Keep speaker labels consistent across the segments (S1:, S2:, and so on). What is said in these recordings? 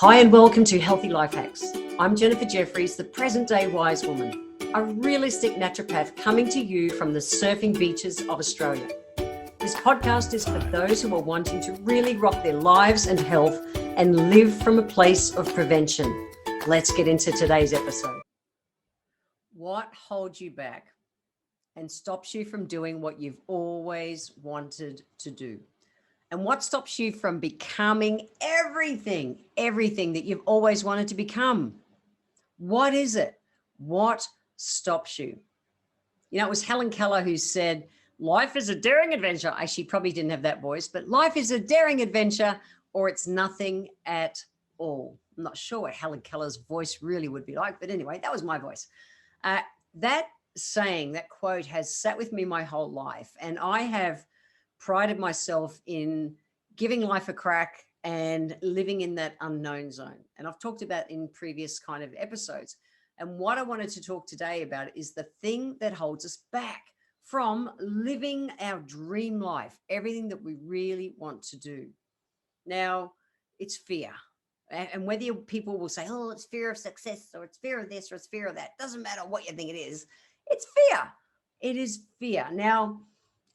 S1: Hi and welcome to Healthy Life Hacks. I'm Jennifer Jefferies, the present-day wise woman, a realistic naturopath coming to you from the surfing beaches of Australia. This podcast is for those who are wanting to really rock their lives and health and live from a place of prevention. Let's get into today's episode. What holds you back and stops you from doing what you've always wanted to do? And what stops you from becoming everything that you've always wanted to become? What is it? What stops you? You know, it was Helen Keller who said, life is a daring adventure. She probably didn't have that voice, but life is a daring adventure or it's nothing at all. I'm not sure what Helen Keller's voice really would be like, but anyway, that was my voice. That saying, that quote has sat with me my whole life. And I have prided myself in giving life a crack and living in that unknown zone. And I've talked about in previous kind of episodes. And what I wanted to talk today about is the thing that holds us back from living our dream life, everything that we really want to do. Now, it's fear. And whether people will say, oh, it's fear of success or it's fear of this or it's fear of that, doesn't matter what you think it is. It's fear. It is fear. Now,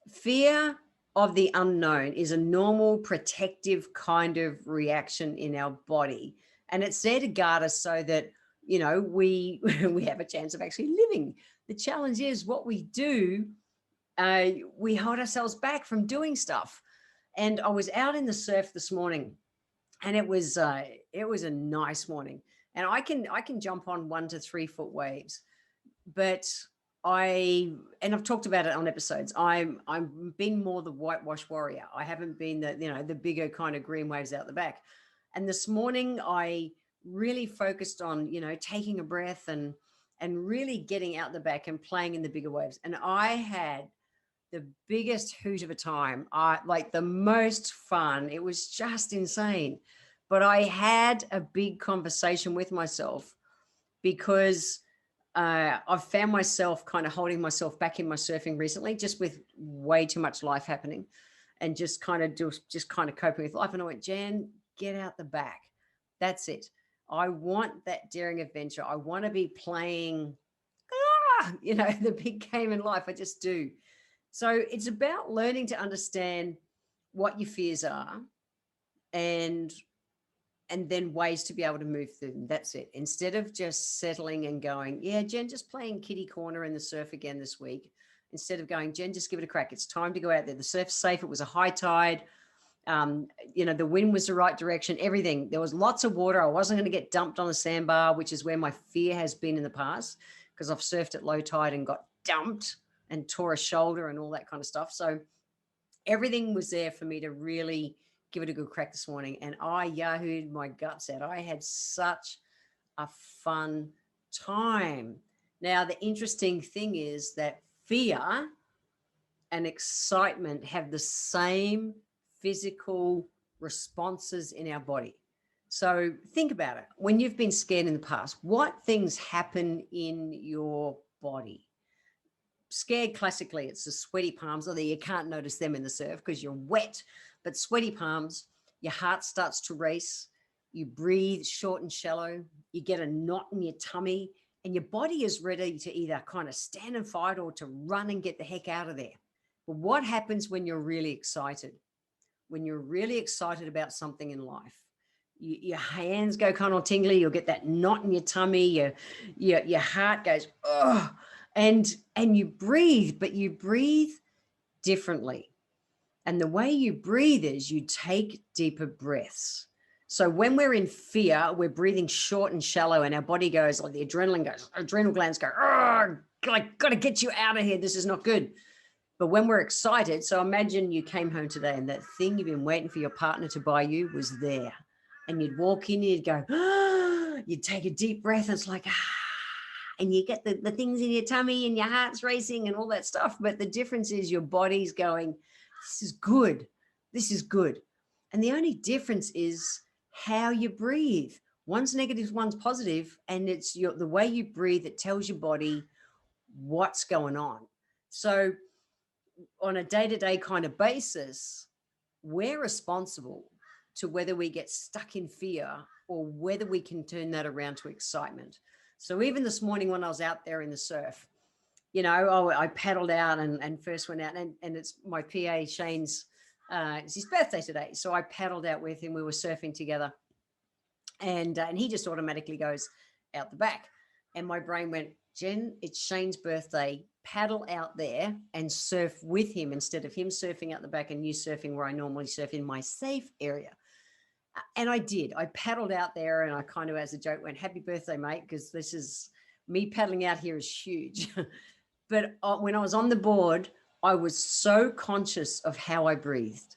S1: fear of the unknown is a normal protective kind of reaction in our body. And it's there to guard us so that, you know, we have a chance of actually living. The challenge is what we do, we hold ourselves back from doing stuff. And I was out in the surf this morning and it was a nice morning. And I can jump on 1 to 3 foot waves, but I've talked about it on episodes. I'm been more the whitewash warrior. I haven't been the bigger kind of green waves out the back. And this morning I really focused on, taking a breath and really getting out the back and playing in the bigger waves. And I had the biggest hoot of a time. Like the most fun. It was just insane. But I had a big conversation with myself because I've found myself kind of holding myself back in my surfing recently, just with way too much life happening and just kind of coping with life. And I went, Jan, get out the back. That's it. I want that daring adventure. I want to be playing, the big game in life. I just do. So it's about learning to understand what your fears are and then ways to be able to move through them. That's it. Instead of just settling and going, yeah, Jen, just playing kitty corner in the surf again this week. Instead of going, Jen, just give it a crack. It's time to go out there. The surf's safe. It was a high tide. The wind was the right direction, everything. There was lots of water. I wasn't going to get dumped on a sandbar, which is where my fear has been in the past because I've surfed at low tide and got dumped and tore a shoulder and all that kind of stuff. So everything was there for me to really give it a good crack this morning. And I yahooed my guts out. I had such a fun time. Now, the interesting thing is that fear and excitement have the same physical responses in our body. So think about it. When you've been scared in the past, what things happen in your body? Scared, classically, it's the sweaty palms, although you can't notice them in the surf because you're wet. But sweaty palms, your heart starts to race, you breathe short and shallow, you get a knot in your tummy, and your body is ready to either kind of stand and fight or to run and get the heck out of there. But what happens when you're really excited? When you're really excited about something in life, your hands go kind of tingly, you'll get that knot in your tummy, your heart goes, oh, and you breathe, but you breathe differently. And the way you breathe is you take deeper breaths. So when we're in fear, we're breathing short and shallow and our body goes, like the adrenal glands go, oh, got to get you out of here. This is not good. But when we're excited, so imagine you came home today and that thing you've been waiting for your partner to buy you was there. And you'd walk in and you'd go, you'd take a deep breath and it's like, and you get the things in your tummy and your heart's racing and all that stuff. But the difference is your body's going, this is good. This is good. And the only difference is how you breathe. One's negative, one's positive, and it's the way you breathe that tells your body what's going on. So on a day-to-day kind of basis, we're responsible to whether we get stuck in fear or whether we can turn that around to excitement. So even this morning when I was out there in the surf, I paddled out and first went out, and it's my PA Shane's, it's his birthday today. So I paddled out with him. We were surfing together, and he just automatically goes out the back. And my brain went, Jen, it's Shane's birthday. Paddle out there and surf with him instead of him surfing out the back and you surfing where I normally surf in my safe area. And I did. I paddled out there, and I kind of, as a joke, went, happy birthday, mate, because this is me paddling out here is huge. But when I was on the board, I was so conscious of how I breathed.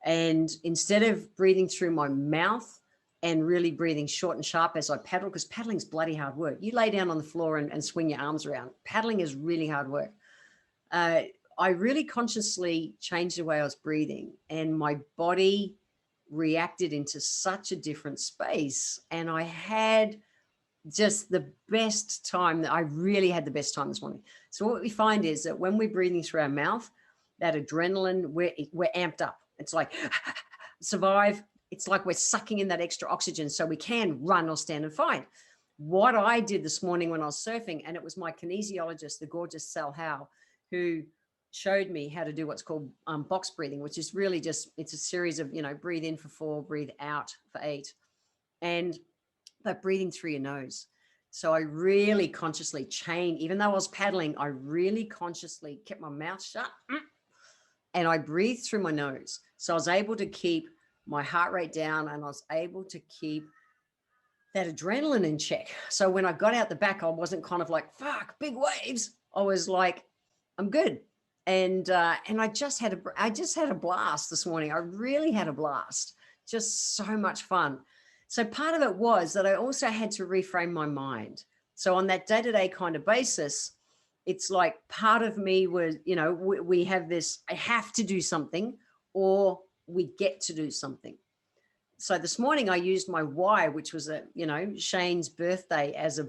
S1: And instead of breathing through my mouth and really breathing short and sharp as I paddle, because paddling is bloody hard work. You lay down on the floor and swing your arms around. Paddling is really hard work. I really consciously changed the way I was breathing, and my body reacted into such a different space. And I had just the best time. I really had the best time this morning. So what we find is that when we're breathing through our mouth, that adrenaline, we're amped up. It's like survive. It's like we're sucking in that extra oxygen so we can run or stand and fight. What I did this morning when I was surfing, and it was my kinesiologist, the gorgeous Sal Howe, who showed me how to do what's called box breathing, which is really just, it's a series of, breathe in for 4, breathe out for 8. But breathing through your nose. So I really consciously changed, even though I was paddling, I really consciously kept my mouth shut and I breathed through my nose. So I was able to keep my heart rate down, and I was able to keep that adrenaline in check. So when I got out the back, I wasn't kind of like, fuck, big waves. I was like, I'm good. And I just had a blast this morning. I really had a blast. Just so much fun. So part of it was that I also had to reframe my mind. So on that day-to-day kind of basis, it's like part of me was, we have this, I have to do something, or we get to do something. So this morning I used my why, which was Shane's birthday, as a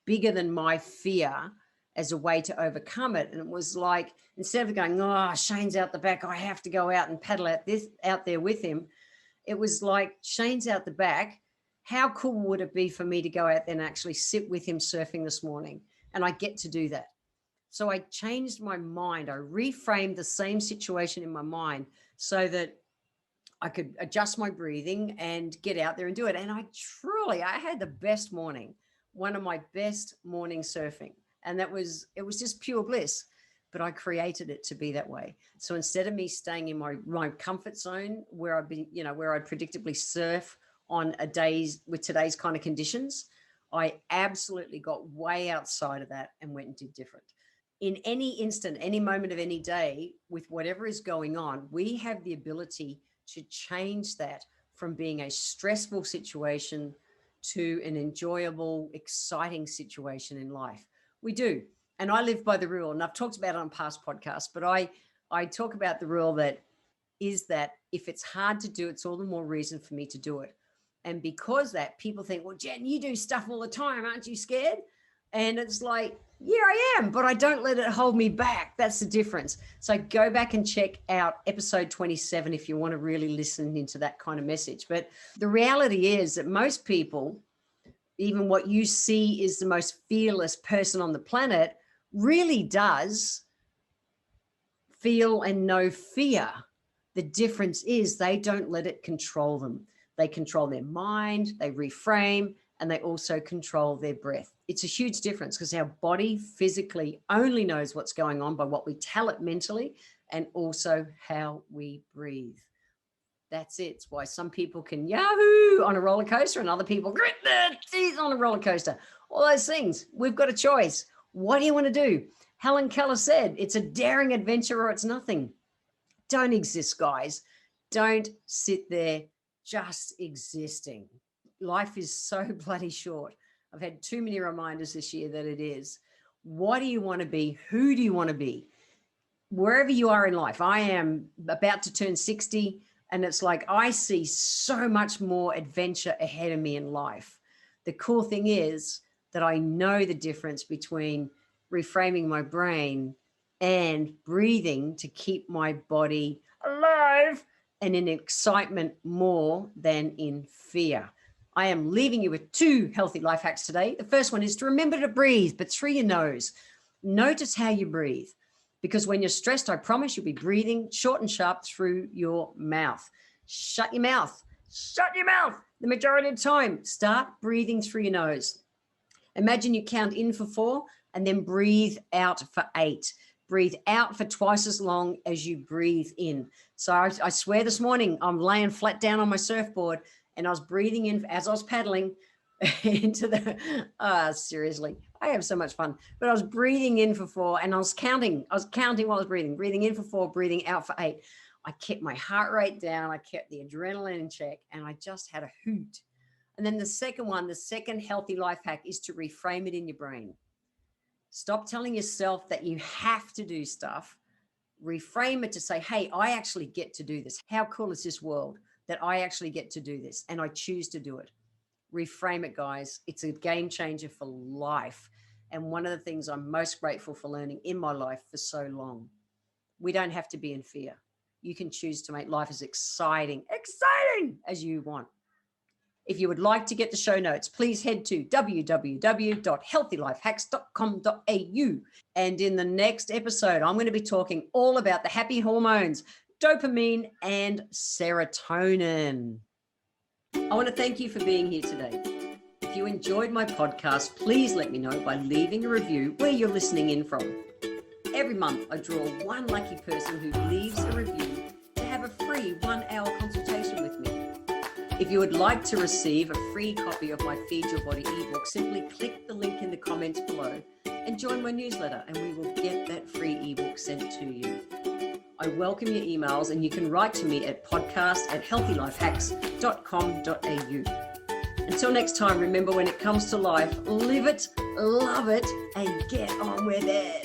S1: bigger than my fear, as a way to overcome it. And it was like, instead of going, oh, Shane's out the back, I have to go out and paddle out there with him. It was like, Shane's out the back. How cool would it be for me to go out there and actually sit with him surfing this morning? And I get to do that. So I changed my mind. I reframed the same situation in my mind so that I could adjust my breathing and get out there and do it. And I had the best morning, one of my best mornings surfing. And it was just pure bliss, but I created it to be that way. So instead of me staying in my comfort zone where I'd been, where I'd predictably surf on a days with today's kind of conditions, I absolutely got way outside of that and went and did different. In any instant, any moment of any day, with whatever is going on, we have the ability to change that from being a stressful situation to an enjoyable, exciting situation in life. We do. And I live by the rule, and I've talked about it on past podcasts, but I talk about the rule that if it's hard to do, it's all the more reason for me to do it. And because that, people think, well, Jen, you do stuff all the time. Aren't you scared? And it's like, yeah, I am, but I don't let it hold me back. That's the difference. So go back and check out episode 27 if you want to really listen into that kind of message. But the reality is that most people, even what you see is the most fearless person on the planet, really does feel and know fear. The difference is they don't let it control them. They control their mind, they reframe, and they also control their breath. It's a huge difference because our body physically only knows what's going on by what we tell it mentally and also how we breathe. That's it. It's why some people can yahoo on a roller coaster and other people grit their teeth on a roller coaster. All those things. We've got a choice. What do you want to do? Helen Keller said, it's a daring adventure or it's nothing. Don't exist, guys. Don't sit there just existing. Life is so bloody short. I've had too many reminders this year that it is. What do you want to be? Who do you want to be? Wherever you are in life. I am about to turn 60, and it's like I see so much more adventure ahead of me in life. The cool thing is that I know the difference between reframing my brain and breathing to keep my body alive and in excitement more than in fear. I am leaving you with 2 healthy life hacks today. The first one is to remember to breathe, but through your nose. Notice how you breathe, because when you're stressed, I promise you'll be breathing short and sharp through your mouth. Shut your mouth. Shut your mouth the majority of the time. Start breathing through your nose. Imagine you count in for 4 and then breathe out for 8. Breathe out for twice as long as you breathe in. So I swear this morning, I'm laying flat down on my surfboard and I was breathing in as I was paddling into the, seriously, I have so much fun. But I was breathing in for 4 and I was counting while I was breathing in for 4, breathing out for 8. I kept my heart rate down. I kept the adrenaline in check and I just had a hoot. And then the second healthy life hack is to reframe it in your brain. Stop telling yourself that you have to do stuff. Reframe it to say, hey, I actually get to do this. How cool is this world that I actually get to do this and I choose to do it? Reframe it, guys. It's a game changer for life. And one of the things I'm most grateful for learning in my life for so long. We don't have to be in fear. You can choose to make life as exciting as you want. If you would like to get the show notes, please head to www.healthylifehacks.com.au. And in the next episode, I'm going to be talking all about the happy hormones, dopamine and serotonin. I want to thank you for being here today. If you enjoyed my podcast, please let me know by leaving a review where you're listening in from. Every month, I draw one lucky person who leaves a review to have a free 1-hour consultation with me. If you would like to receive a free copy of my Feed Your Body ebook, simply click the link in the comments below and join my newsletter and we will get that free ebook sent to you. I welcome your emails and you can write to me at podcast@healthylifehacks.com.au. Until next time, remember, when it comes to life, live it, love it, and get on with it.